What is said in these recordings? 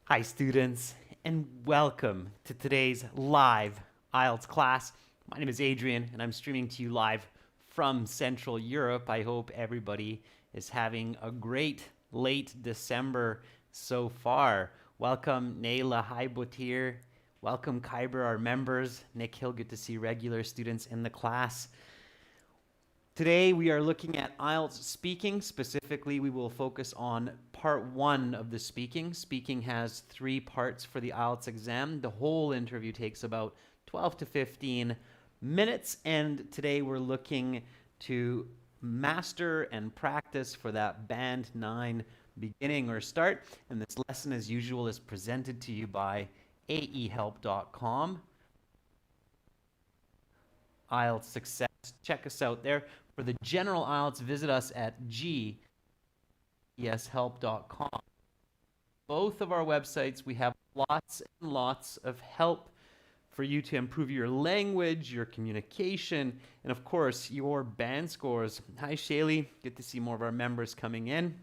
Hi students, and welcome to today's live IELTS class. My name is Adrian and I'm streaming to you live from Central Europe. I hope everybody is having a great late December so far. Welcome Nayla, hi Botir. Welcome Kyber, our members. Nick Hill, good to see regular students in the class. Today we are looking at IELTS speaking. Specifically, we will focus on part one of the speaking. Speaking has 3 parts for the IELTS exam. The whole interview takes about 12 to 15 minutes, and today we're looking to master and practice for that band 9 beginning or start. And this lesson, as usual, is presented to you by aehelp.com. IELTS Success. Check us out there. For the general IELTS, visit us at geshelp.com. Both of our websites, we have lots and lots of help for you to improve your language, your communication, and of course, your band scores. Hi, Shaylee. Good to see more of our members coming in.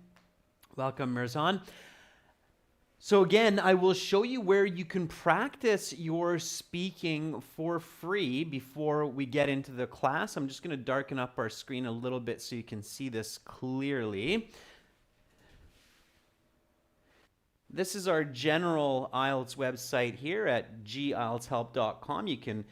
Welcome, Mirzan. So again, I will show you where you can practice your speaking for free before we get into the class. I'm just going to darken up our screen a little bit so you can see this clearly. This is our general IELTS website here at gieltshelp.com. You can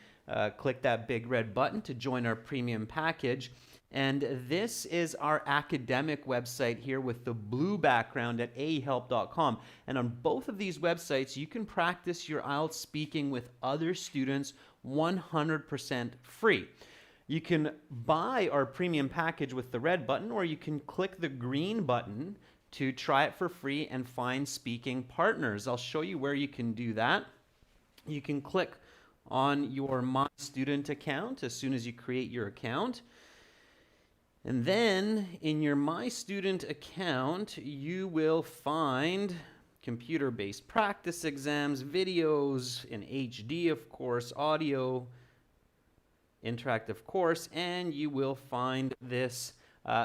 click that big red button to join our premium package. And this is our academic website here with the blue background at aehelp.com. And on both of these websites, you can practice your IELTS speaking with other students 100% free. You can buy our premium package with the red button, or you can click the green button to try it for free and find speaking partners. I'll show you where you can do that. You can click on your My Student account as soon as you create your account. And then in your My Student account, you will find computer-based practice exams, videos in HD, of course, audio, interactive course, and you will find this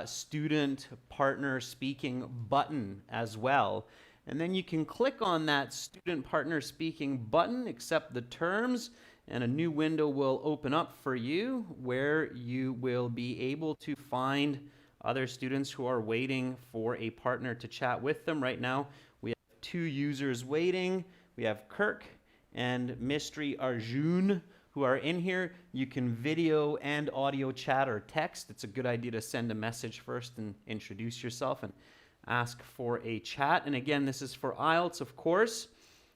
student partner speaking button as well. And then you can click on that student partner speaking button, accept the terms, and a new window will open up for you where you will be able to find other students who are waiting for a partner to chat with them. Right now, we have 2 users waiting. We have Kirk and Mystery Arjun who are in here. You can video and audio chat or text. It's a good idea to send a message first and introduce yourself and ask for a chat. And again, this is for IELTS, of course.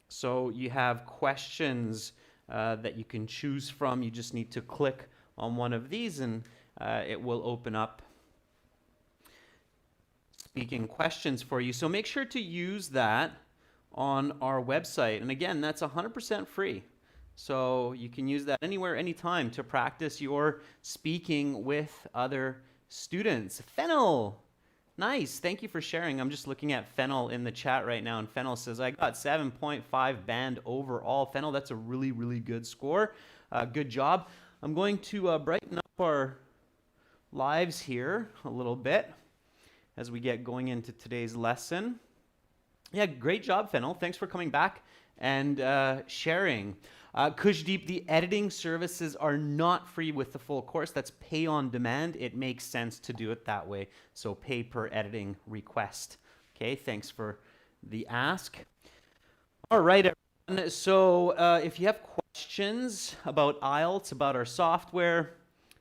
So you have questions that you can choose from. You just need to click on one of these and it will open up speaking questions for you. So make sure to use that on our website. And again, that's 100% free. So you can use that anywhere, anytime to practice your speaking with other students. Fennel! Nice. Thank you for sharing. I'm just looking at Fennel in the chat right now, and Fennel says, I got 7.5 band overall. Fennel, that's a really, really good score. Good job. I'm going to brighten up our lives here a little bit as we get going into today's lesson. Yeah, great job, Fennel. Thanks for coming back and sharing. Kushdeep, the editing services are not free with the full course. That's pay on demand. It makes sense to do it that way. So pay per editing request. Okay, thanks for the ask. All right, everyone. So if you have questions about IELTS, about our software,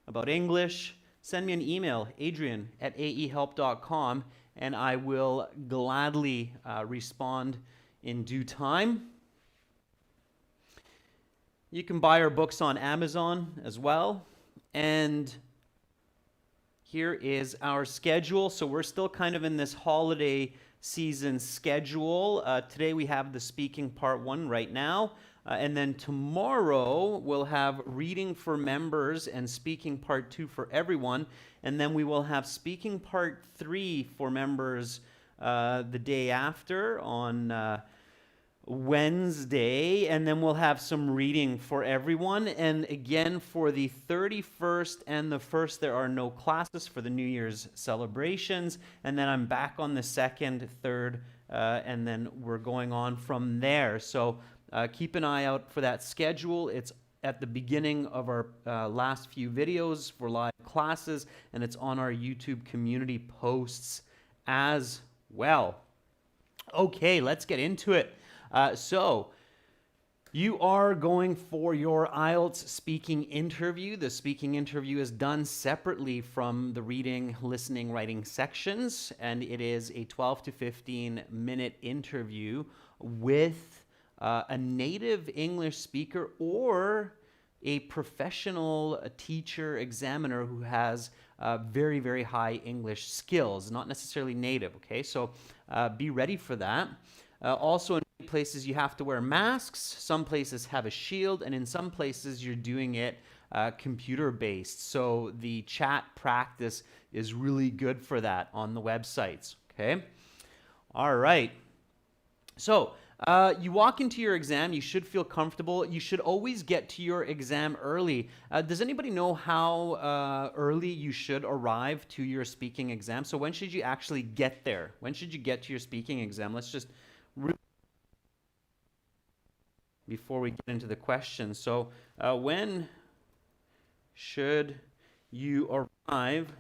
about English, send me an email, adrian@aehelp.com, and I will gladly respond in due time. You can buy our books on Amazon as well. And here is our schedule. So we're still kind of in this holiday season schedule. Today we have the speaking part 1 right now. And then tomorrow we'll have reading for members and speaking part 2 for everyone. And then we will have speaking part 3 for members the day after on Wednesday, and then we'll have some reading for everyone. And again, for the 31st and the 1st, there are no classes for the New Year's celebrations. And then I'm back on the 2nd, 3rd, and then we're going on from there. So keep an eye out for that schedule. It's at the beginning of our last few videos for live classes, and it's on our YouTube community posts as well. Okay, let's get into it. So you are going for your IELTS speaking interview. The speaking interview is done separately from the reading, listening, writing sections, and it is a 12 to 15 minute interview with a native English speaker or a professional teacher examiner who has very, very high English skills, not necessarily native, okay? So be ready for that. Also, in many places you have to wear masks. Some places have a shield, and in some places you're doing it computer-based. So the chat practice is really good for that on the websites, okay? All right. So you walk into your exam, you should feel comfortable. You should always get to your exam early. Does anybody know how early you should arrive to your speaking exam? So when should you actually get there? When should you get to your speaking exam? Let's just before we get into the questions. So when should you arrive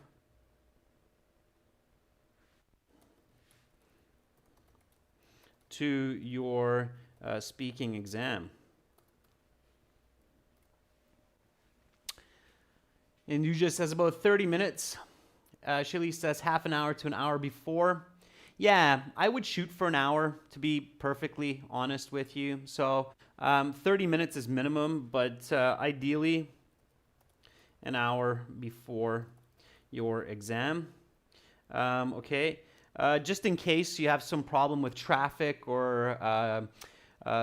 to your speaking exam? And you just says about 30 minutes. Shirley says half an hour to an hour before. Yeah, I would shoot for an hour, to be perfectly honest with you. So 30 minutes is minimum, but ideally an hour before your exam. Okay, just in case you have some problem with traffic or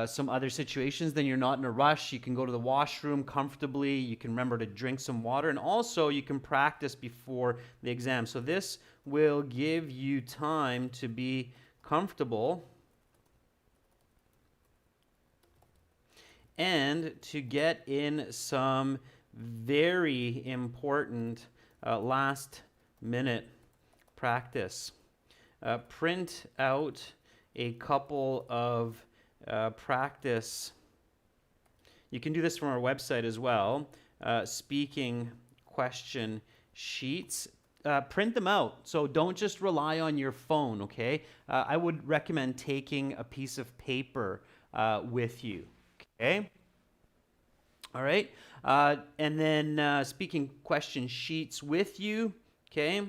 some other situations, then you're not in a rush. You can go to the washroom comfortably. You can remember to drink some water, and also you can practice before the exam. So this will give you time to be comfortable and to get in some very important last minute practice. Print out a couple of practice. You can do this from our website as well. Speaking question sheets. Print them out. So don't just rely on your phone, okay? I would recommend taking a piece of paper with you, okay? All right. And then speaking question sheets with you, okay?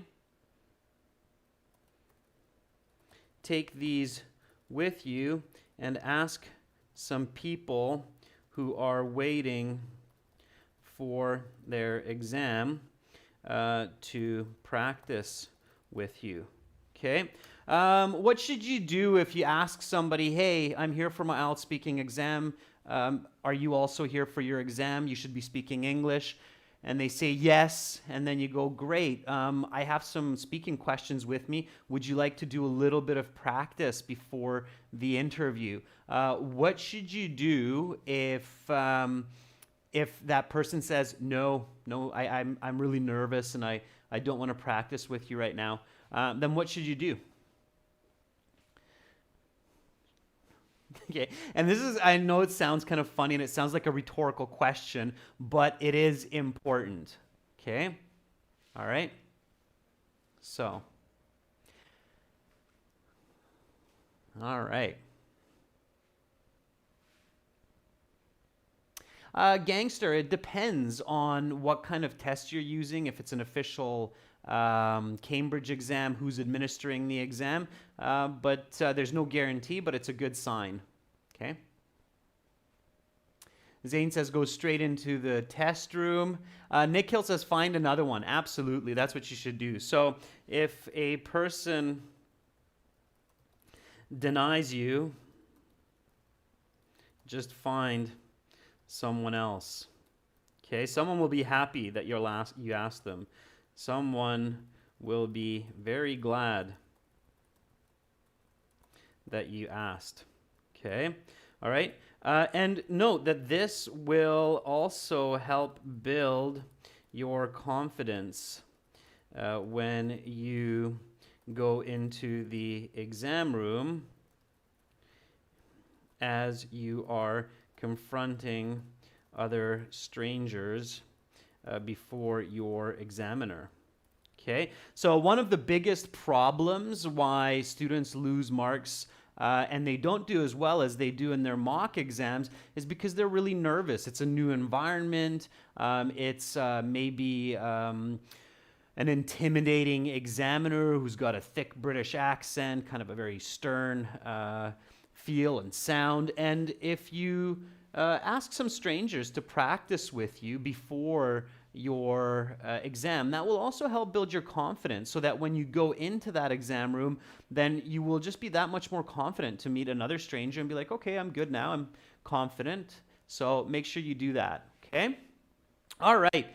Take these with you and ask some people who are waiting for their exam to practice with you. Okay. What should you do if you ask somebody, hey, I'm here for my IELTS speaking exam. Are you also here for your exam? You should be speaking English. And they say yes, and then you go, great, I have some speaking questions with me. Would you like to do a little bit of practice before the interview? What should you do if that person says, no, I'm really nervous and I don't want to practice with you right now? Then what should you do? Okay, and this is, I know it sounds kind of funny and it sounds like a rhetorical question, but it is important. Okay, all right, so, all right. Gangster, it depends on what kind of test you're using. If it's an official Cambridge exam, who's administering the exam, but there's no guarantee, but it's a good sign. Okay. Zane says go straight into the test room. Nick Hill says find another one. Absolutely, that's what you should do. So if a person denies you, just find someone else. Okay, someone will be happy that you asked them. Someone will be very glad that you asked. Okay, all right. And note that this will also help build your confidence when you go into the exam room as you are confronting other strangers before your examiner. Okay, so one of the biggest problems why students lose marks and they don't do as well as they do in their mock exams is because they're really nervous. It's a new environment. It's maybe an intimidating examiner who's got a thick British accent, kind of a very stern feel and sound. And if you ask some strangers to practice with you before your exam, that will also help build your confidence so that when you go into that exam room, then you will just be that much more confident to meet another stranger and be like, okay, I'm good now, I'm confident. So make sure you do that, okay? All right,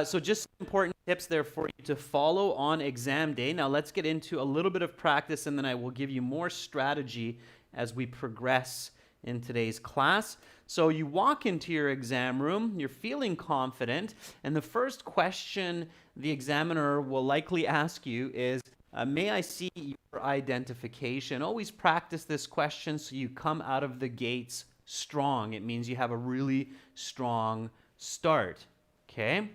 so just some important tips there for you to follow on exam day. Now let's get into a little bit of practice and then I will give you more strategy as we progress in today's class. So you walk into your exam room, you're feeling confident, and the first question the examiner will likely ask you is, may I see your identification? Always practice this question so you come out of the gates strong. It means you have a really strong start. Okay,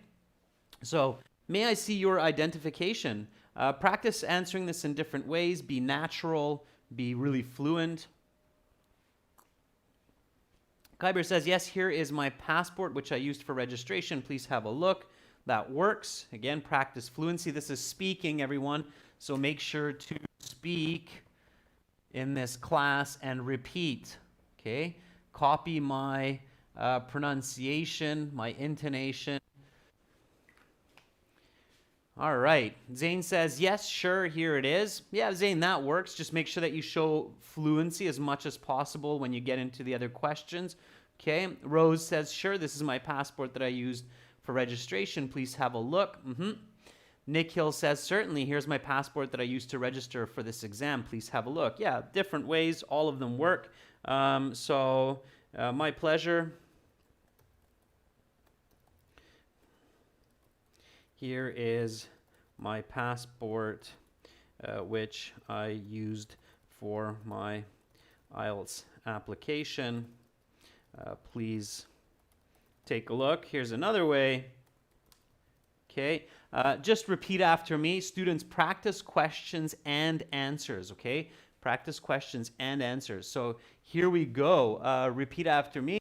so may I see your identification? Practice answering this in different ways. Be natural, be really fluent. Kyber says, yes, here is my passport, which I used for registration. Please have a look. That works. Again, practice fluency. This is speaking, everyone. So make sure to speak in this class and repeat. Okay, copy my pronunciation, my intonation. All right. Zane says, yes, sure, here it is. Yeah, Zane, that works. Just make sure that you show fluency as much as possible when you get into the other questions. Okay. Rose says, sure, this is my passport that I used for registration. Please have a look. Nick Hill says, certainly, here's my passport that I used to register for this exam. Please have a look. Yeah, different ways. All of them work. My pleasure. Here is my passport, which I used for my IELTS application. Please take a look. Here's another way. Okay, just repeat after me. Students, practice questions and answers, okay? Practice questions and answers. So here we go. Repeat after me.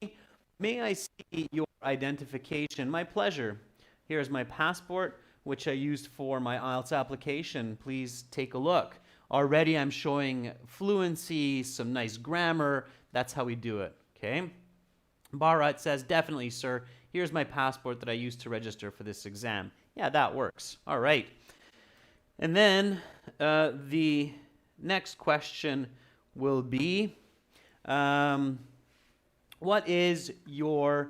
May I see your identification? My pleasure. Here's my passport, which I used for my IELTS application. Please take a look. Already I'm showing fluency, some nice grammar. That's how we do it, okay? Bharat says, definitely, sir. Here's my passport that I used to register for this exam. Yeah, that works. All right. And then the next question will be, what is your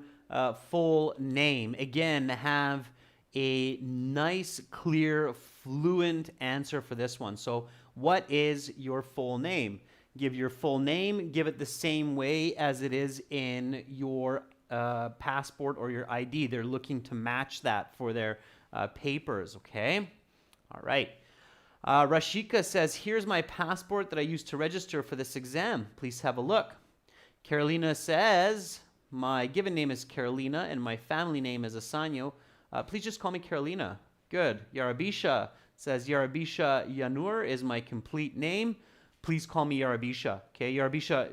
full name? Again, have a nice, clear, fluent answer for this one. So what is your full name? Give your full name. Give it the same way as it is in your passport or your ID. They're looking to match that for their papers, okay? All right. Rashika says, here's my passport that I used to register for this exam. Please have a look. Carolina says, my given name is Carolina and my family name is Asanyo. Please just call me Carolina. Good. Yarabisha says, Yarabisha Yanur is my complete name. Please call me Yarabisha. Okay, Yarabisha,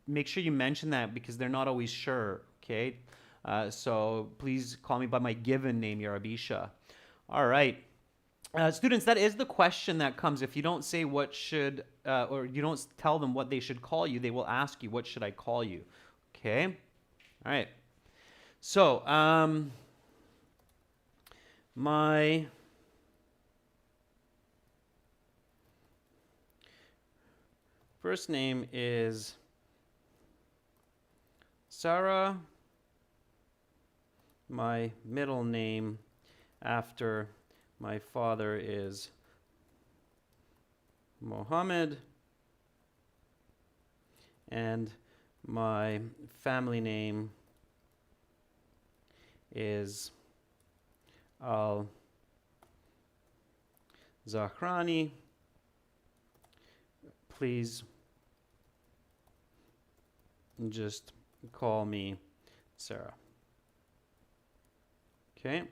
make sure you mention that because they're not always sure. Okay, so please call me by my given name, Yarabisha. All right. Students, that is the question that comes. If you don't say what should, or you don't tell them what they should call you, they will ask you, what should I call you? Okay. All right. So, my first name is Sarah. My middle name after my father is Mohammed. And my family name is Al-Zahrani. Please just call me Sarah. Okay?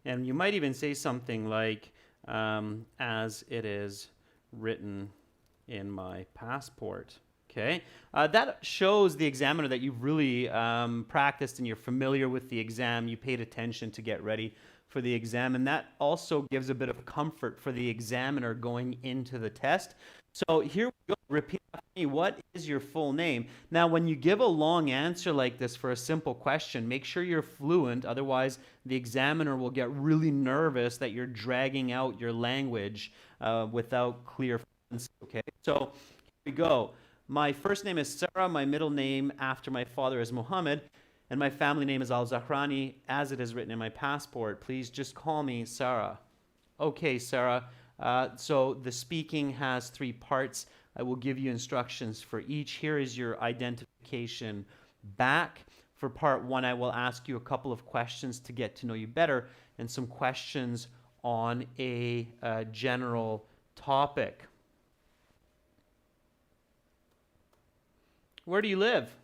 And you might even say something like, as it is written in my passport. Okay? That shows the examiner that you've really practiced and you're familiar with the exam. You paid attention to get ready for the exam. And that also gives a bit of comfort for the examiner going into the test. So here we go. Repeat after me. What is your full name? Now, when you give a long answer like this for a simple question, make sure you're fluent. Otherwise, the examiner will get really nervous that you're dragging out your language without clear fluency. Okay, so here we go. My first name is Sarah. My middle name after my father is Muhammad. And my family name is Al-Zahrani, as it is written in my passport. Please just call me Sarah. Okay, Sarah. So the speaking has 3 parts. I will give you instructions for each. Here is your identification back. For part 1, I will ask you a couple of questions to get to know you better and some questions on a general topic. Where do you live?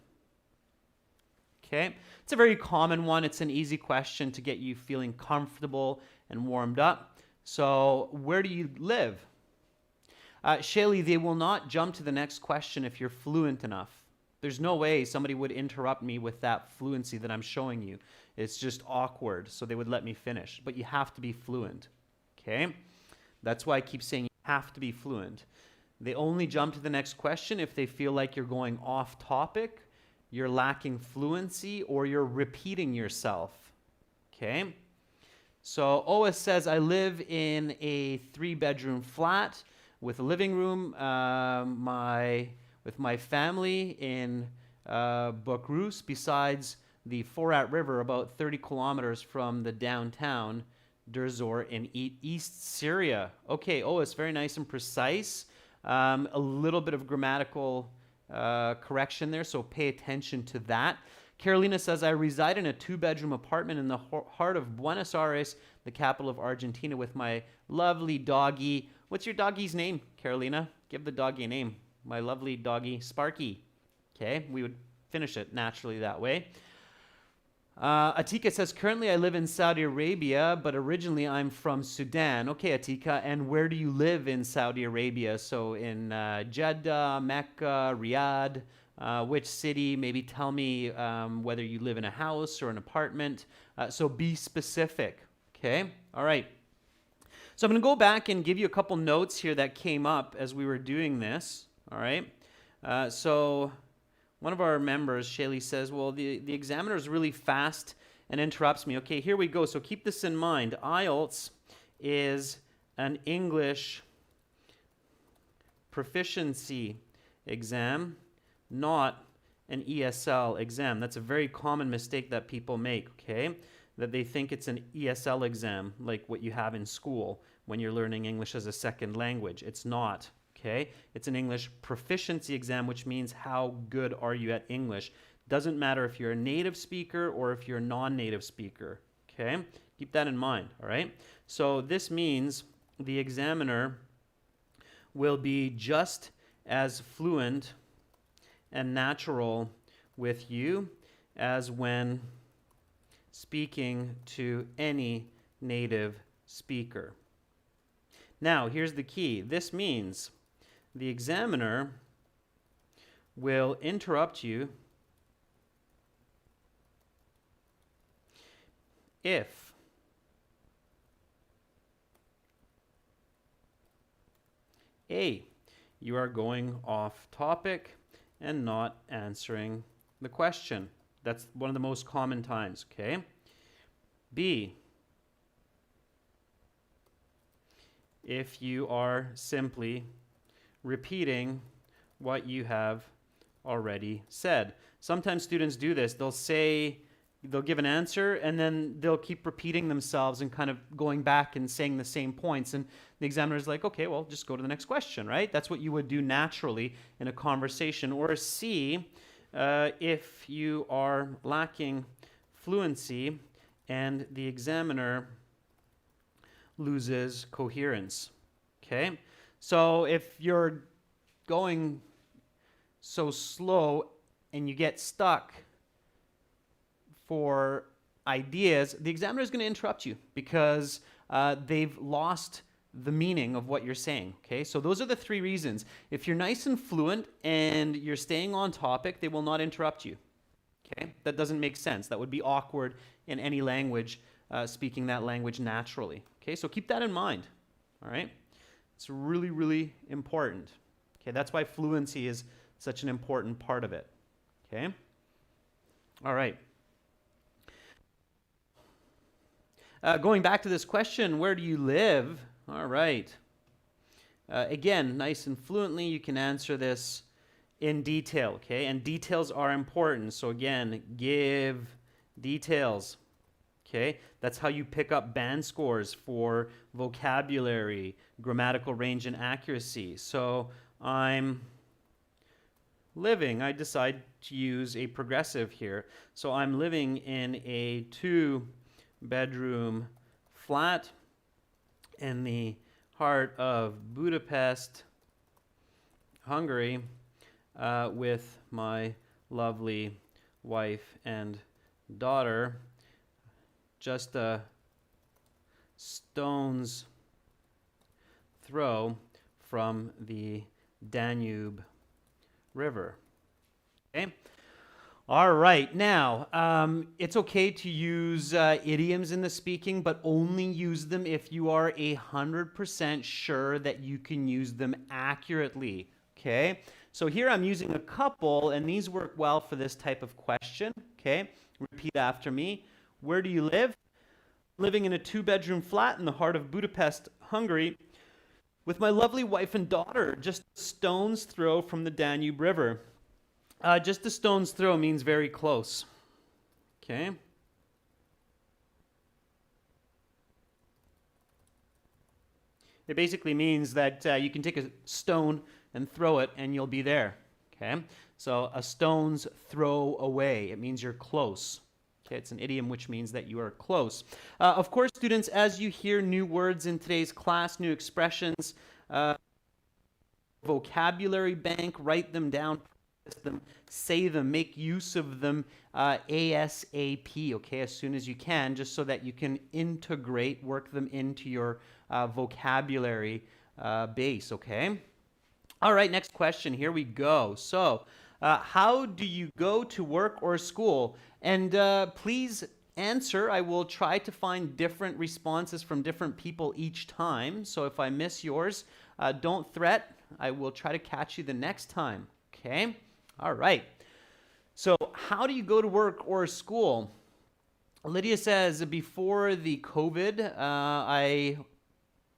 Okay, it's a very common one. It's an easy question to get you feeling comfortable and warmed up. So, where do you live? Shaylee, they will not jump to the next question if you're fluent enough. There's no way somebody would interrupt me with that fluency that I'm showing you. It's just awkward, so they would let me finish. But you have to be fluent, okay? That's why I keep saying you have to be fluent. They only jump to the next question if they feel like you're going off topic, you're lacking fluency, or you're repeating yourself, okay? So Ois says, I live in a 3-bedroom flat with a living room with my family in Bukrus, besides the Forat River, about 30 kilometers from the downtown Derzor in East Syria. Okay, Ois, very nice and precise. A little bit of grammatical correction there, so pay attention to that. Carolina says, I reside in a 2-bedroom apartment in the heart of Buenos Aires, the capital of Argentina, with my lovely doggy. What's your doggy's name, Carolina? Give the doggy a name. My lovely doggy, Sparky. Okay, we would finish it naturally that way. Atika says, currently I live in Saudi Arabia, but originally I'm from Sudan. Okay, Atika, and where do you live in Saudi Arabia? So in Jeddah, Mecca, Riyadh, which city? Maybe tell me whether you live in a house or an apartment. So be specific, okay? All right. So I'm going to go back and give you a couple notes here that came up as we were doing this, all right? So one of our members, Shaylee, says, well, the examiner is really fast and interrupts me. Okay, here we go. So keep this in mind. IELTS is an English proficiency exam, not an ESL exam. That's a very common mistake that people make, okay? That they think it's an ESL exam, like what you have in school when you're learning English as a second language. It's not, okay? It's an English proficiency exam, which means how good are you at English. Doesn't matter if you're a native speaker or if you're a non-native speaker, okay? Keep that in mind, all right? So this means the examiner will be just as fluent and natural with you as when speaking to any native speaker. Now, here's the key. This means the examiner will interrupt you if A, you are going off topic and not answering the question. That's one of the most common times, okay? B, if you are simply repeating what you have already said. Sometimes students do this. They'll give an answer and then they'll keep repeating themselves and kind of going back and saying the same points. And the examiner's like, okay, well, just go to the next question, right? That's what you would do naturally in a conversation. Or C, if you are lacking fluency and the examiner loses coherence, okay? So if you're going so slow and you get stuck for ideas, the examiner is going to interrupt you because they've lost the meaning of what you're saying. Okay, so those are the three reasons. If you're nice and fluent and you're staying on topic, they will not interrupt you. Okay, that doesn't make sense. That would be awkward in any language, speaking that language naturally. Okay, so keep that in mind. All right, it's really, really important. Okay, that's why fluency is such an important part of it. Okay, all right. Going back to this question, where do you live? All right. Again, nice and fluently, you can answer this in detail, okay? And details are important. So again, give details, okay? That's how you pick up band scores for vocabulary, grammatical range, and accuracy. So I'm living, I decide to use a progressive here. So I'm living in a 2-bedroom flat in the heart of Budapest, Hungary, with my lovely wife and daughter, just a stone's throw from the Danube River. Okay. All right, now, it's okay to use idioms in the speaking, but only use them if you are 100% sure that you can use them accurately, okay? So here I'm using a couple, and these work well for this type of question, okay? Repeat after me. Where do you live? Living in a 2-bedroom flat in the heart of Budapest, Hungary, with my lovely wife and daughter, just a stone's throw from the Danube River. Just a stone's throw means very close. Okay. It basically means that you can take a stone and throw it and you'll be there. Okay. So a stone's throw away. It means you're close. Okay. It's an idiom which means that you are close. Of course, students, as you hear new words in today's class, new expressions, vocabulary bank, write them down, them, say them, make use of them ASAP, okay, as soon as you can, just so that you can integrate, work them into your vocabulary base, okay? All right, next question, here we go. So, how do you go to work or school? And please answer. I will try to find different responses from different people each time. So if I miss yours, don't threat. I will try to catch you the next time, okay? All right. So how do you go to work or school? Lydia says, before the COVID, I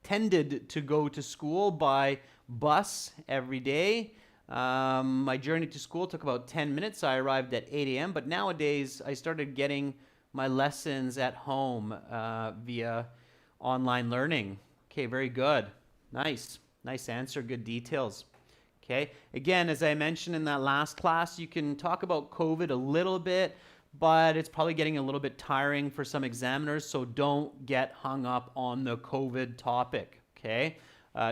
tended to go to school by bus every day. My journey to school took about 10 minutes. I arrived at 8 a.m. But nowadays, I started getting my lessons at home via online learning. Okay, very good. Nice. Nice answer. Good details. Okay. Again, as I mentioned in that last class, you can talk about COVID a little bit, but it's probably getting a little bit tiring for some examiners, so don't get hung up on the COVID topic, okay?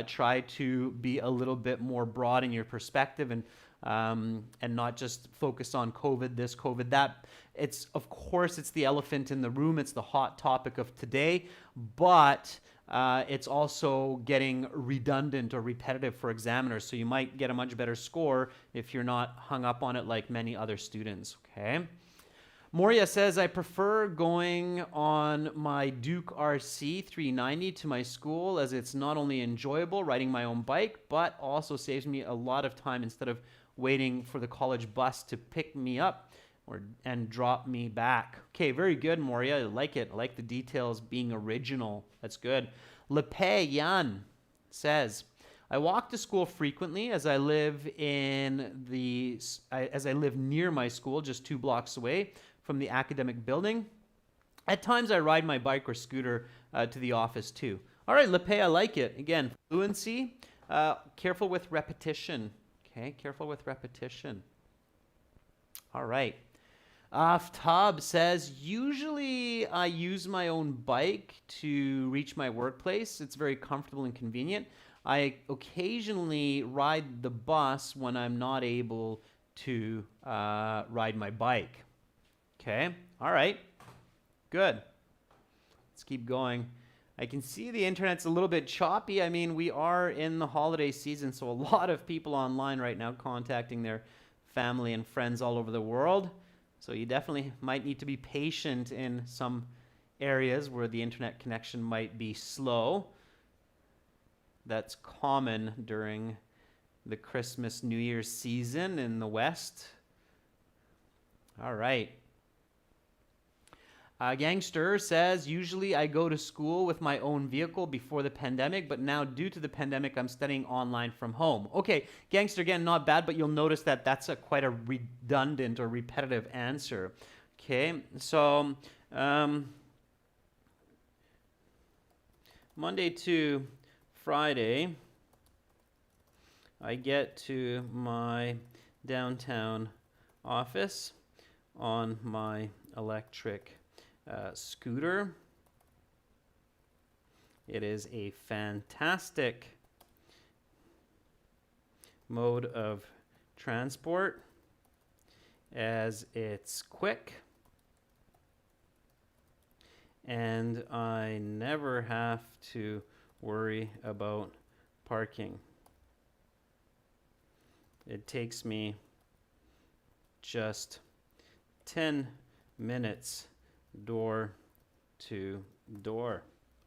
Try to be a little bit more broad in your perspective and not just focus on COVID, this, COVID, that. It's, of course, it's the elephant in the room. It's the hot topic of today, but it's also getting redundant or repetitive for examiners, so you might get a much better score if you're not hung up on it like many other students, okay? Moria says, I prefer going on my Duke RC 390 to my school as it's not only enjoyable riding my own bike, but also saves me a lot of time instead of waiting for the college bus to pick me up and drop me back. Okay, very good, Moria. I like it. I like the details being original. That's good. Lepe Yan says, I walk to school frequently as I live near my school, just 2 blocks away from the academic building. At times, I ride my bike or scooter to the office too. All right, Lepe, I like it. Again, fluency. Careful with repetition. Okay, careful with repetition. All right. Aftab says, usually I use my own bike to reach my workplace. It's very comfortable and convenient. I occasionally ride the bus when I'm not able to ride my bike. Okay, all right, good. Let's keep going. I can see the internet's a little bit choppy. I mean, we are in the holiday season, so a lot of people online right now contacting their family and friends all over the world. So you definitely might need to be patient in some areas where the internet connection might be slow. That's common during the Christmas, New Year's season in the West. All right. Gangster says, usually I go to school with my own vehicle before the pandemic, but now due to the pandemic, I'm studying online from home. Okay, Gangster, again, not bad, but you'll notice that that's quite a redundant or repetitive answer. Okay, so Monday to Friday, I get to my downtown office on my electric scooter. It is a fantastic mode of transport as it's quick and I never have to worry about parking. It takes me just 10 minutes door to door.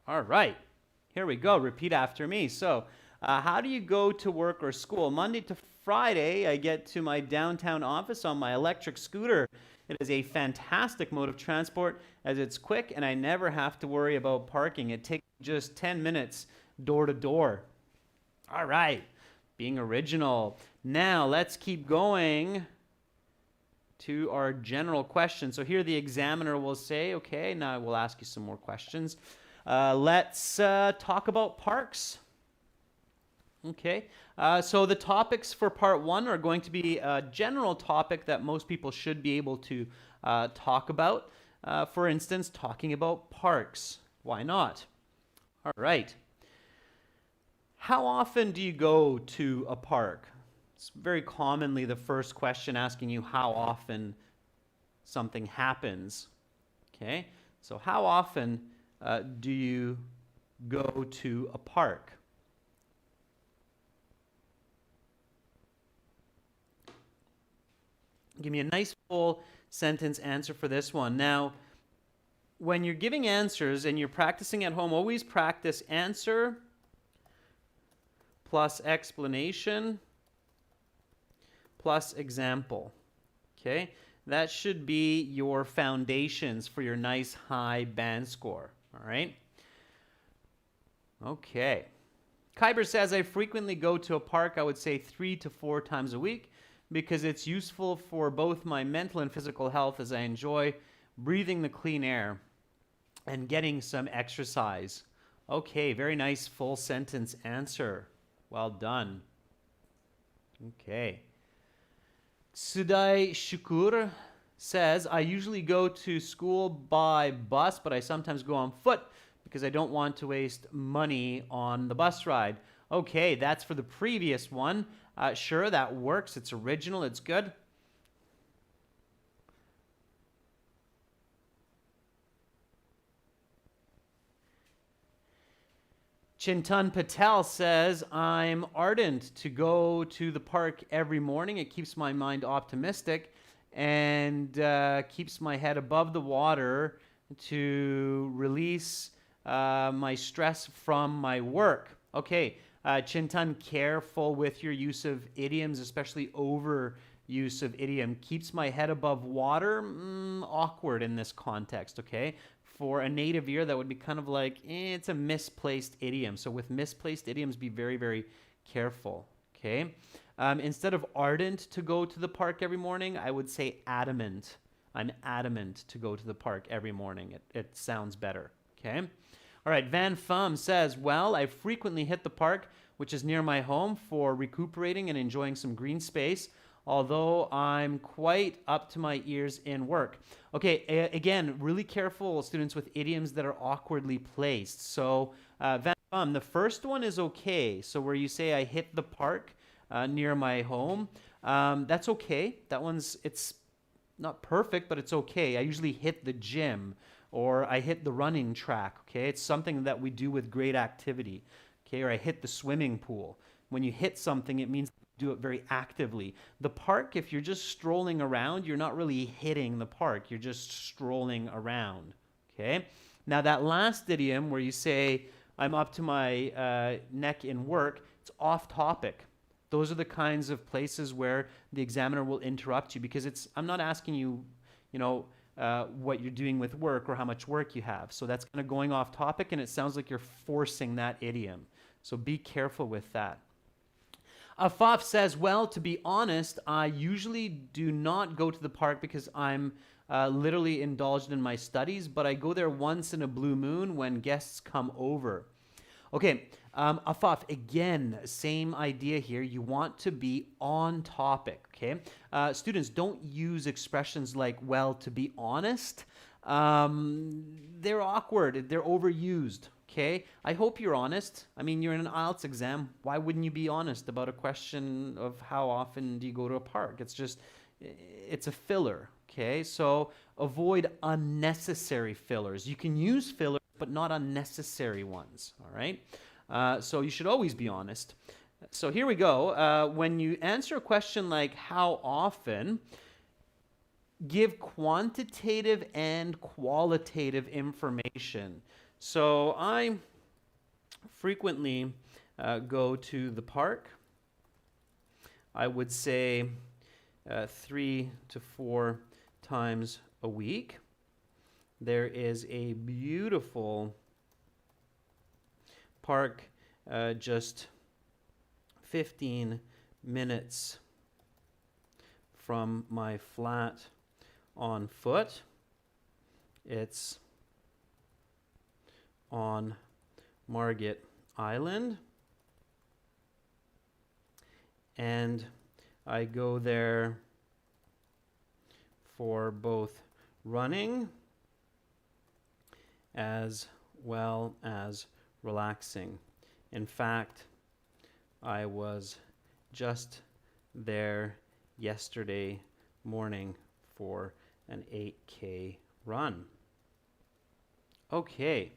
All right, here we go. Repeat after me. So, how do you go to work or school? Monday to Friday, I get to my downtown office on my electric scooter. It is a fantastic mode of transport as it's quick and I never have to worry about parking. It takes just 10 minutes door to door. All right, being original. Now, let's keep going to our general questions. So here the examiner will say, okay, now we'll ask you some more questions. Let's talk about parks. Okay, so the topics for part one are going to be a general topic that most people should be able to talk about. For instance, talking about parks. Why not? All right. How often do you go to a park? It's very commonly the first question asking you how often something happens. Okay, so how often do you go to a park? Give me a nice full sentence answer for this one. Now, when you're giving answers and you're practicing at home, always practice answer plus explanation plus example. Okay, that should be your foundations for your nice high band score. All right. Okay. Kyber says, I frequently go to a park, I would say 3 to 4 times a week, because it's useful for both my mental and physical health as I enjoy breathing the clean air and getting some exercise. Okay, very nice full sentence answer. Well done. Okay. Sudai Shukur says, I usually go to school by bus, but I sometimes go on foot because I don't want to waste money on the bus ride. Okay, that's for the previous one. Sure, that works. It's original. It's good. Chintan Patel says, I'm ardent to go to the park every morning. It keeps my mind optimistic and keeps my head above the water to release my stress from my work. Okay, Chintan, careful with your use of idioms, especially overuse of idiom. Keeps my head above water, awkward in this context, okay? For a native ear, that would be kind of like, it's a misplaced idiom. So with misplaced idioms, be very, very careful, okay? Instead of ardent to go to the park every morning, I would say adamant. I'm adamant to go to the park every morning. It sounds better, okay? All right, Van Fum says, well, I frequently hit the park, which is near my home, for recuperating and enjoying some green space, although I'm quite up to my ears in work. Okay, again, really careful, students, with idioms that are awkwardly placed. So, Van The first one is okay. So where you say I hit the park near my home, that's okay. That one's it's not perfect, but it's okay. I usually hit the gym or I hit the running track. Okay, it's something that we do with great activity. Okay, or I hit the swimming pool. When you hit something, it means you do it very actively. The park, if you're just strolling around, you're not really hitting the park. You're just strolling around. Okay. Now that last idiom where you say I'm up to my neck in work, it's off topic. Those are the kinds of places where the examiner will interrupt you because I'm not asking you, what you're doing with work or how much work you have. So that's kind of going off topic and it sounds like you're forcing that idiom. So be careful with that. Afaf says, well, to be honest, I usually do not go to the park because I'm literally indulged in my studies, but I go there once in a blue moon when guests come over. Okay, Afaf, again, same idea here. You want to be on topic, okay? Students, don't use expressions like, well, to be honest. They're awkward. They're overused, okay? I hope you're honest. I mean, you're in an IELTS exam. Why wouldn't you be honest about a question of how often do you go to a park? It's a filler, okay? So avoid unnecessary fillers. You can use fillers, but not unnecessary ones, all right? So you should always be honest. So here we go. When you answer a question like how often, give quantitative and qualitative information. So I frequently go to the park. I would say 3 to 4 times a week. There is a beautiful park just 15 minutes from my flat on foot. It's on Margate Island. And I go there for both running as well as relaxing. In fact, I was just there yesterday morning for an 8K run. Okay,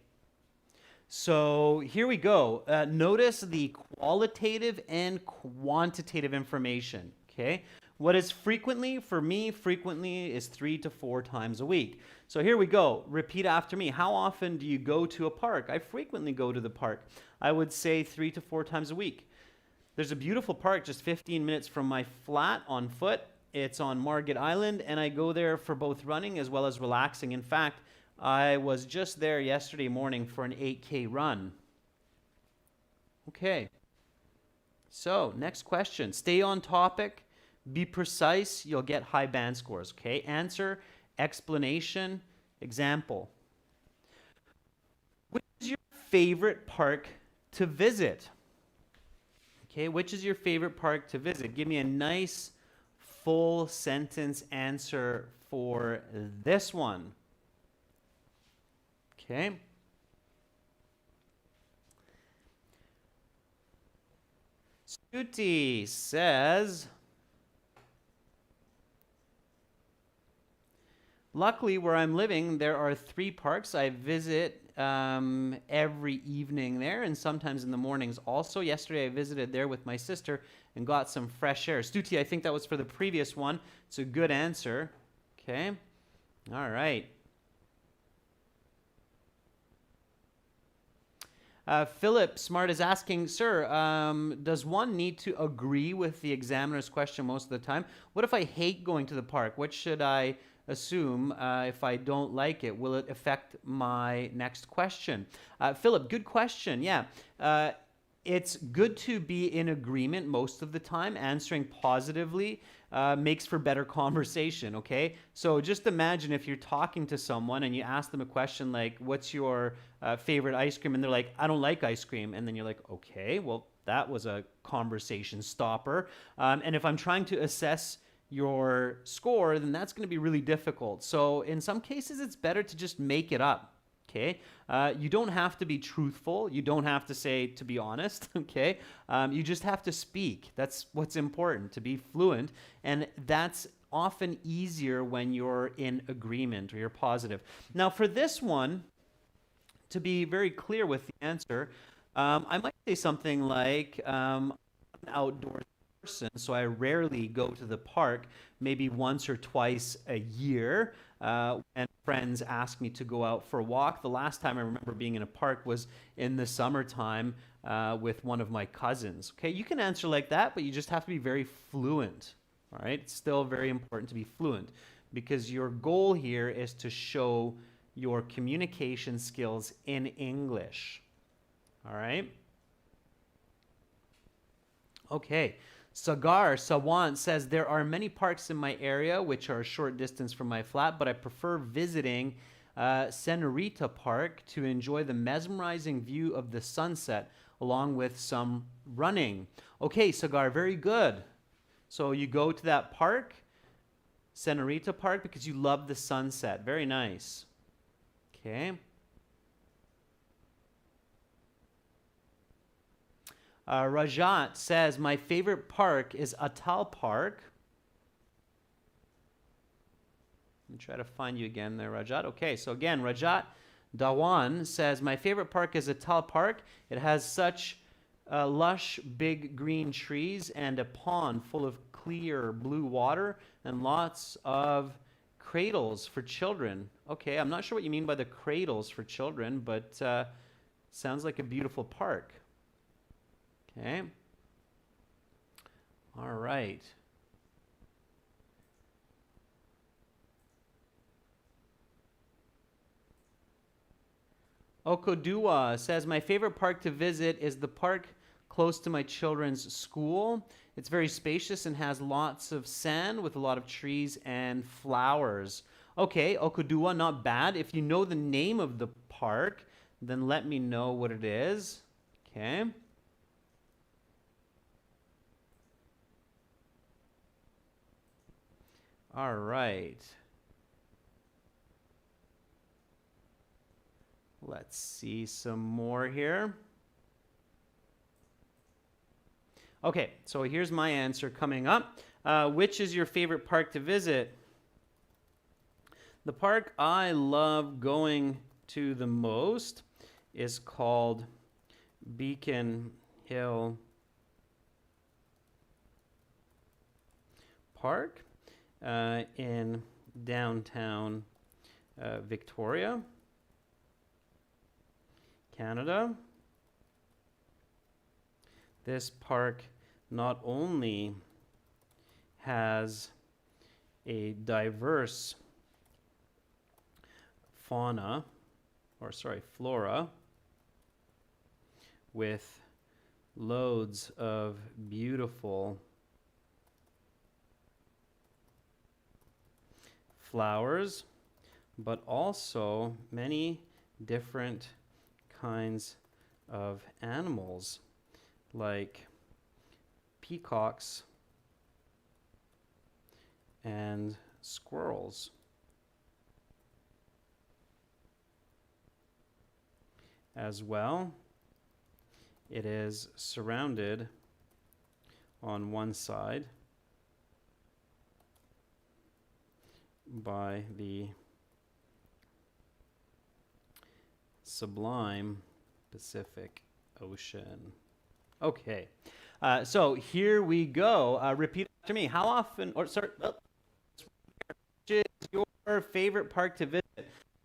so here we go. Notice the qualitative and quantitative information, okay? What is frequently? For me, frequently is 3 to 4 times a week. So here we go. Repeat after me. How often do you go to a park? I frequently go to the park. I would say 3 to 4 times a week. There's a beautiful park just 15 minutes from my flat on foot. It's on Margate Island, and I go there for both running as well as relaxing. In fact, I was just there yesterday morning for an 8K run. Okay. So, next question. Stay on topic. Be precise. You'll get high band scores. Okay. Answer, explanation, example. Which is your favorite park to visit? Okay. Which is your favorite park to visit? Give me a nice full sentence answer for this one. Okay. Stuti says, luckily where I'm living, there are 3 parks. I visit every evening there and sometimes in the mornings also. Yesterday I visited there with my sister and got some fresh air. Stuti, I think that was for the previous one. It's a good answer. Okay. All right. Philip Smart is asking, sir, does one need to agree with the examiner's question most of the time? What if I hate going to the park? What should I assume if I don't like it? Will it affect my next question? Philip, good question. Yeah. It's good to be in agreement most of the time. Answering positively makes for better conversation, okay? So just imagine if you're talking to someone and you ask them a question like, what's your favorite ice cream? And they're like, I don't like ice cream. And then you're like, okay, well, that was a conversation stopper. And if I'm trying to assess your score, then that's going to be really difficult. So in some cases, it's better to just make it up. Okay, you don't have to be truthful. You don't have to say to be honest. Okay, you just have to speak. That's what's important, to be fluent, and that's often easier when you're in agreement or you're positive. Now, for this one, to be very clear with the answer, I might say something like, I'm an outdoors person, so I rarely go to the park, maybe once or twice a year. When friends ask me to go out for a walk, the last time I remember being in a park was in the summertime with one of my cousins. Okay, you can answer like that, but you just have to be very fluent. All right, it's still very important to be fluent because your goal here is to show your communication skills in English. All right. Okay. Sawan says, there are many parks in my area which are a short distance from my flat, but I prefer visiting Senorita Park to enjoy the mesmerizing view of the sunset along with some running. Okay, Sagar, very good. So you go to that park, Senorita Park, because you love the sunset. Very nice. Okay. Rajat says, my favorite park is Atal Park. Let me try to find you again there, Rajat. Okay, so again, Rajat Dawan says, my favorite park is Atal Park. It has such lush, big green trees and a pond full of clear blue water and lots of cradles for children. Okay, I'm not sure what you mean by the cradles for children, but sounds like a beautiful park. Okay. All right. Okodua says, my favorite park to visit is the park close to my children's school. It's very spacious and has lots of sand with a lot of trees and flowers. Okay, Okodua, not bad. If you know the name of the park, then let me know what it is. Okay. All right. Let's see some more here. Okay, so here's my answer coming up. Which is your favorite park to visit? The park I love going to the most is called Beacon Hill Park in downtown Victoria, Canada. This park not only has a diverse flora with loads of beautiful flowers, but also many different kinds of animals like peacocks and squirrels. As well, it is surrounded on one side by the sublime Pacific Ocean. Okay, so here we go. Repeat after me. How often, which is your favorite park to visit? The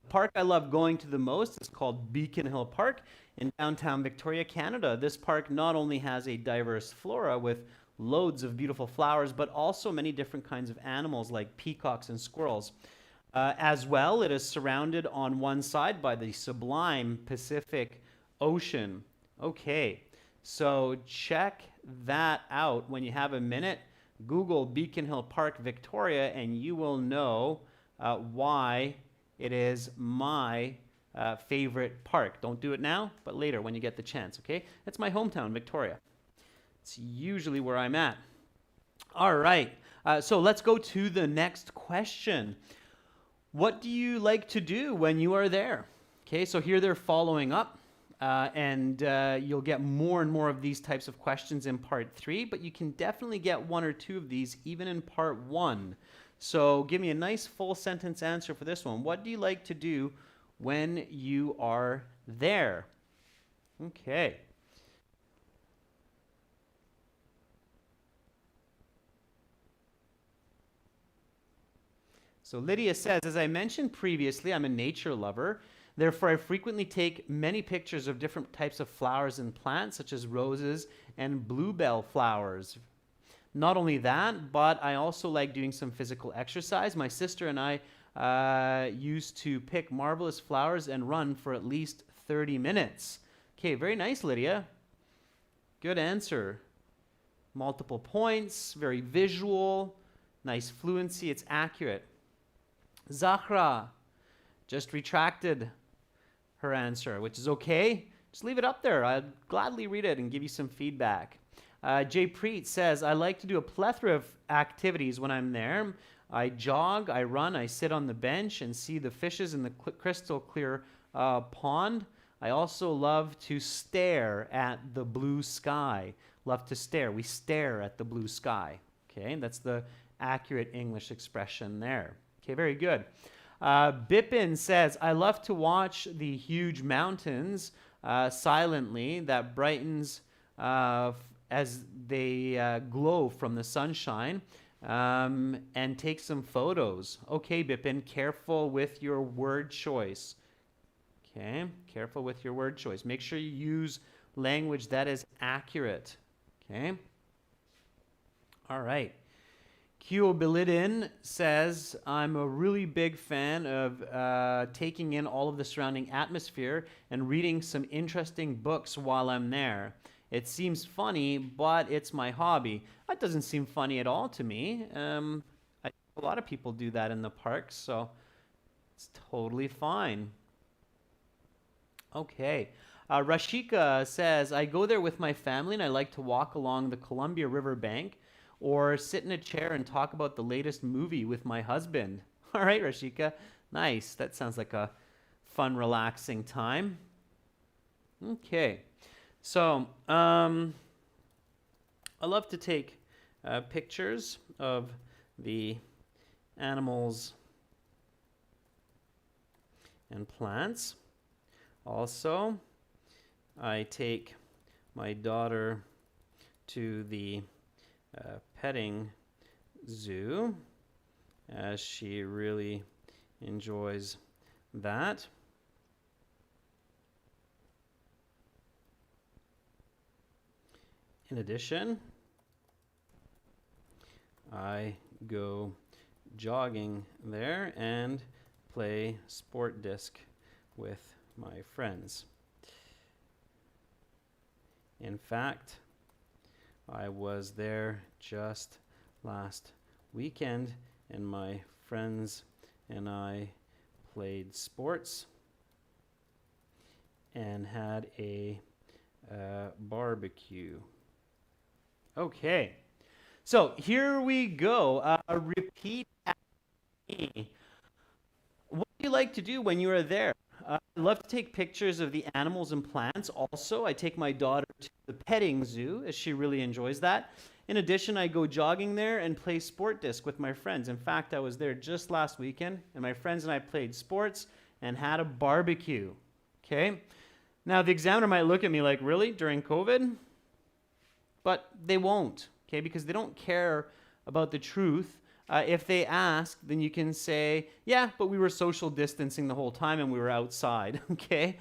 park I love going to the most is called Beacon Hill Park in downtown Victoria, Canada. This park not only has a diverse flora with loads of beautiful flowers, but also many different kinds of animals like peacocks and squirrels. As well, it is surrounded on one side by the sublime Pacific Ocean. Okay, so check that out when you have a minute. Google Beacon Hill Park, Victoria, and you will know why it is my favorite park. Don't do it now, but later when you get the chance, okay? It's my hometown, Victoria. It's usually where I'm at. All right, so let's go to the next question. What do you like to do when you are there? Okay, so here they're following up, and you'll get more and more of these types of questions in part 3, but you can definitely get 1 or 2 of these even in part 1. So give me a nice full sentence answer for this one. What do you like to do when you are there? Okay. So Lydia says, as I mentioned previously, I'm a nature lover. Therefore, I frequently take many pictures of different types of flowers and plants, such as roses and bluebell flowers. Not only that, but I also like doing some physical exercise. My sister and I used to pick marvelous flowers and run for at least 30 minutes. Okay, very nice, Lydia. Good answer. Multiple points, very visual, nice fluency, it's accurate. Zahra just retracted her answer, which is okay. Just leave it up there. I'd gladly read it and give you some feedback. Jay Preet says, I like to do a plethora of activities when I'm there. I jog, I run, I sit on the bench and see the fishes in the crystal clear pond. I also love to stare at the blue sky. Love to stare. We stare at the blue sky. Okay, that's the accurate English expression there. Okay, very good. Bipin says, I love to watch the huge mountains silently that brightens as they glow from the sunshine and take some photos. Okay, Bipin, careful with your word choice. Okay, careful with your word choice. Make sure you use language that is accurate. Okay. All right. Kyobilidin says, I'm a really big fan of taking in all of the surrounding atmosphere and reading some interesting books while I'm there. It seems funny, but it's my hobby. That doesn't seem funny at all to me. A lot of people do that in the parks, so it's totally fine. Okay. Rashika says, I go there with my family and I like to walk along the Columbia River bank or sit in a chair and talk about the latest movie with my husband. All right, Rashika. Nice. That sounds like a fun, relaxing time. Okay. So, I love to take pictures of the animals and plants. Also, I take my daughter to the petting zoo as she really enjoys that. In addition, I go jogging there and play sport disc with my friends. In fact, I was there just last weekend and my friends and I played sports and had a barbecue. Okay, so here we go. Repeat after me. What do you like to do when you are there? I love to take pictures of the animals and plants. Also, I take my daughter to the petting zoo as she really enjoys that. In addition, I go jogging there and play sport disc with my friends. In fact, I was there just last weekend and my friends and I played sports and had a barbecue. Okay? Now, the examiner might look at me like, really, during COVID? But they won't, okay, because they don't care about the truth. If they ask, then you can say, yeah, but we were social distancing the whole time and we were outside, okay?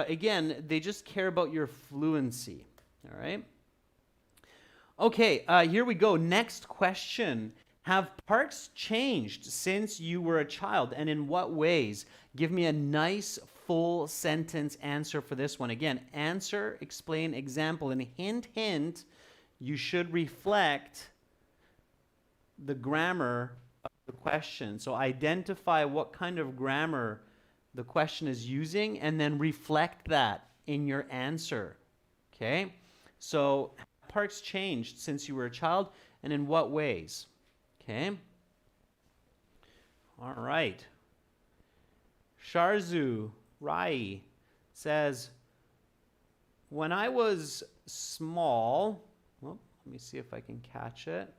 Again, they just care about your fluency, all right? Okay, here we go. Next question. Have parks changed since you were a child, and in what ways? Give me a nice full sentence answer for this one. Again, answer, explain, example, and hint, hint, you should reflect the grammar of the question. So identify what kind of grammar the question is using and then reflect that in your answer. Okay? So have parks changed since you were a child, and in what ways? Okay? All right. Sharzu Rai says, when I was small, well, let me see if I can catch it.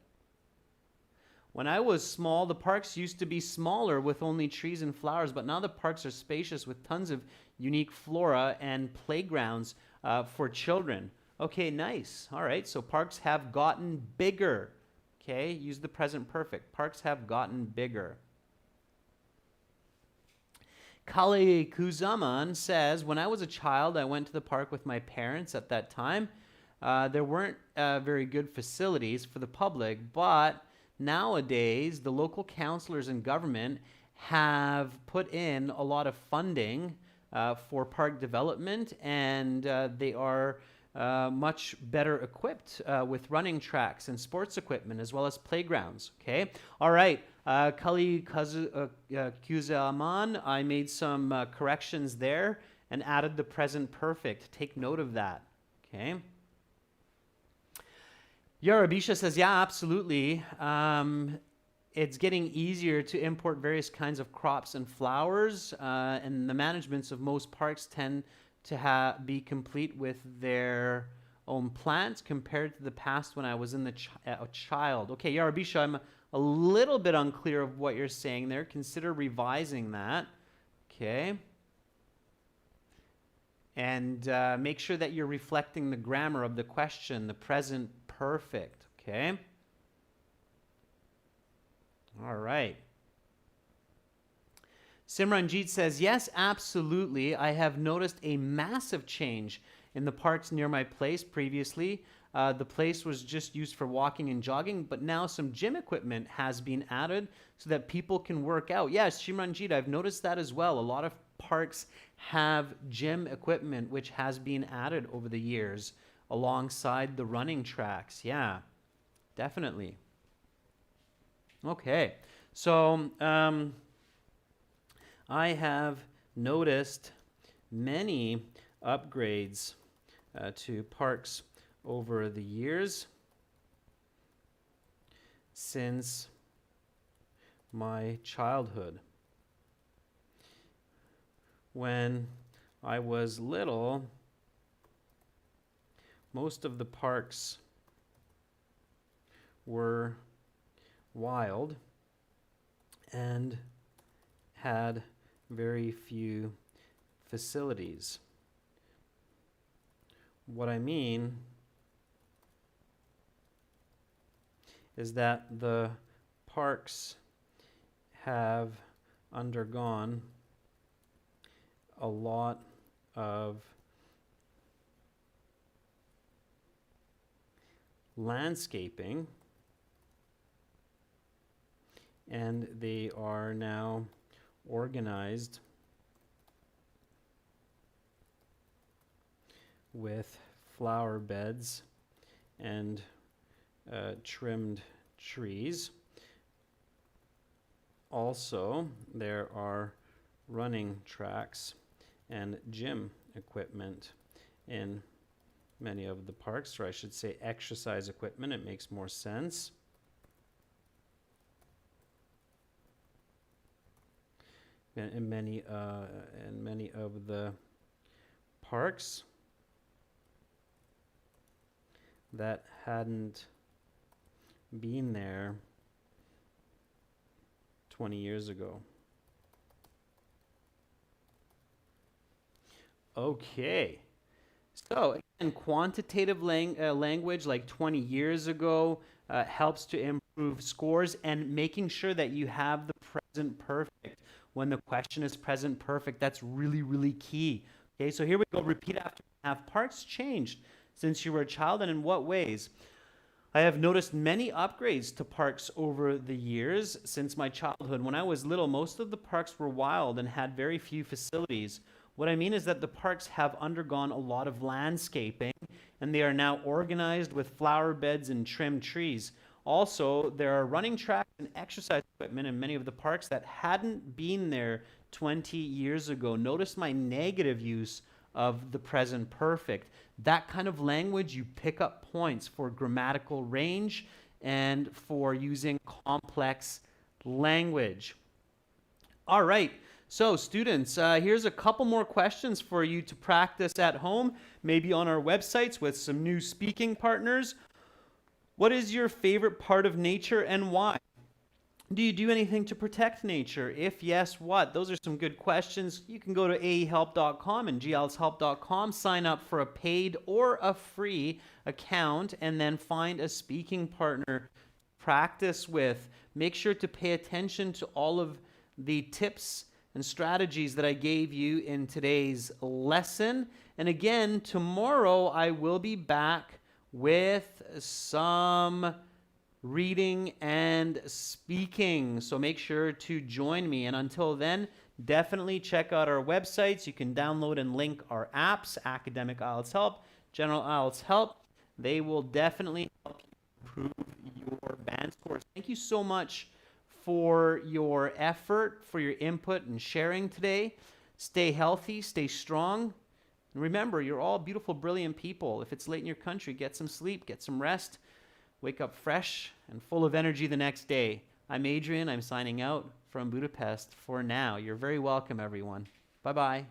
When I was small, the parks used to be smaller with only trees and flowers, but now the parks are spacious with tons of unique flora and playgrounds for children. Okay, nice. All right, so parks have gotten bigger. Okay, use the present perfect. Parks have gotten bigger. Kale Kuzaman says, when I was a child, I went to the park with my parents at that time. There weren't very good facilities for the public, but nowadays the local councillors and government have put in a lot of funding for park development, and they are much better equipped with running tracks and sports equipment as well as playgrounds. Okay, all right. Kali Kuzaman, I made some corrections there and added the present perfect. Take note of that. Okay. Yarabisha says, yeah, absolutely. It's getting easier to import various kinds of crops and flowers, and the managements of most parks tend to be complete with their own plants compared to the past when I was a child. Okay, Yarabisha, I'm a little bit unclear of what you're saying there. Consider revising that. Okay. And make sure that you're reflecting the grammar of the question, the present perfect. Okay. All right. Simranjeet says, yes, absolutely. I have noticed a massive change in the parks near my place previously. The place was just used for walking and jogging, but now some gym equipment has been added so that people can work out. Yes, Simranjeet, I've noticed that as well. A lot of parks have gym equipment which has been added over the years alongside the running tracks. Yeah, definitely. Okay, so I have noticed many upgrades to parks over the years since my childhood. When I was little, most of the parks were wild and had very few facilities. What I mean is that the parks have undergone a lot of landscaping, and they are now organized with flower beds and trimmed trees. Also, there are running tracks and gym equipment in many of the parks, or I should say exercise equipment. It makes more sense. In many of the parks that hadn't been there 20 years ago. Okay, so again, quantitative language like 20 years ago helps to improve scores, and making sure that you have the present perfect when the question is present perfect. That's really, really key. Okay, so here we go. Repeat after me. Have parks changed since you were a child, and in what ways? I have noticed many upgrades to parks over the years since my childhood. When I was little, most of the parks were wild and had very few facilities. What I mean is that the parks have undergone a lot of landscaping, and they are now organized with flower beds and trimmed trees. Also, there are running tracks and exercise equipment in many of the parks that hadn't been there 20 years ago. Notice my negative use of the present perfect. That kind of language, you pick up points for grammatical range and for using complex language. All right, So students, here's a couple more questions for you to practice at home, maybe on our websites with some new speaking partners. What is your favorite part of nature and why? Do you do anything to protect nature? If yes, what? Those are some good questions. You can go to aehelp.com and glshelp.com, sign up for a paid or a free account, and then find a speaking partner practice with. Make sure to pay attention to all of the tips and strategies that I gave you in today's lesson. And again, tomorrow I will be back with some reading and speaking. So make sure to join me. And until then, definitely check out our websites. You can download and link our apps, Academic IELTS Help, General IELTS Help. They will definitely help you improve your band scores. Thank you so much for your effort, for your input and sharing today. Stay healthy, stay strong. And remember, you're all beautiful, brilliant people. If it's late in your country, get some sleep, get some rest. Wake up fresh and full of energy the next day. I'm Adrian. I'm signing out from Budapest for now. You're very welcome, everyone. Bye-bye.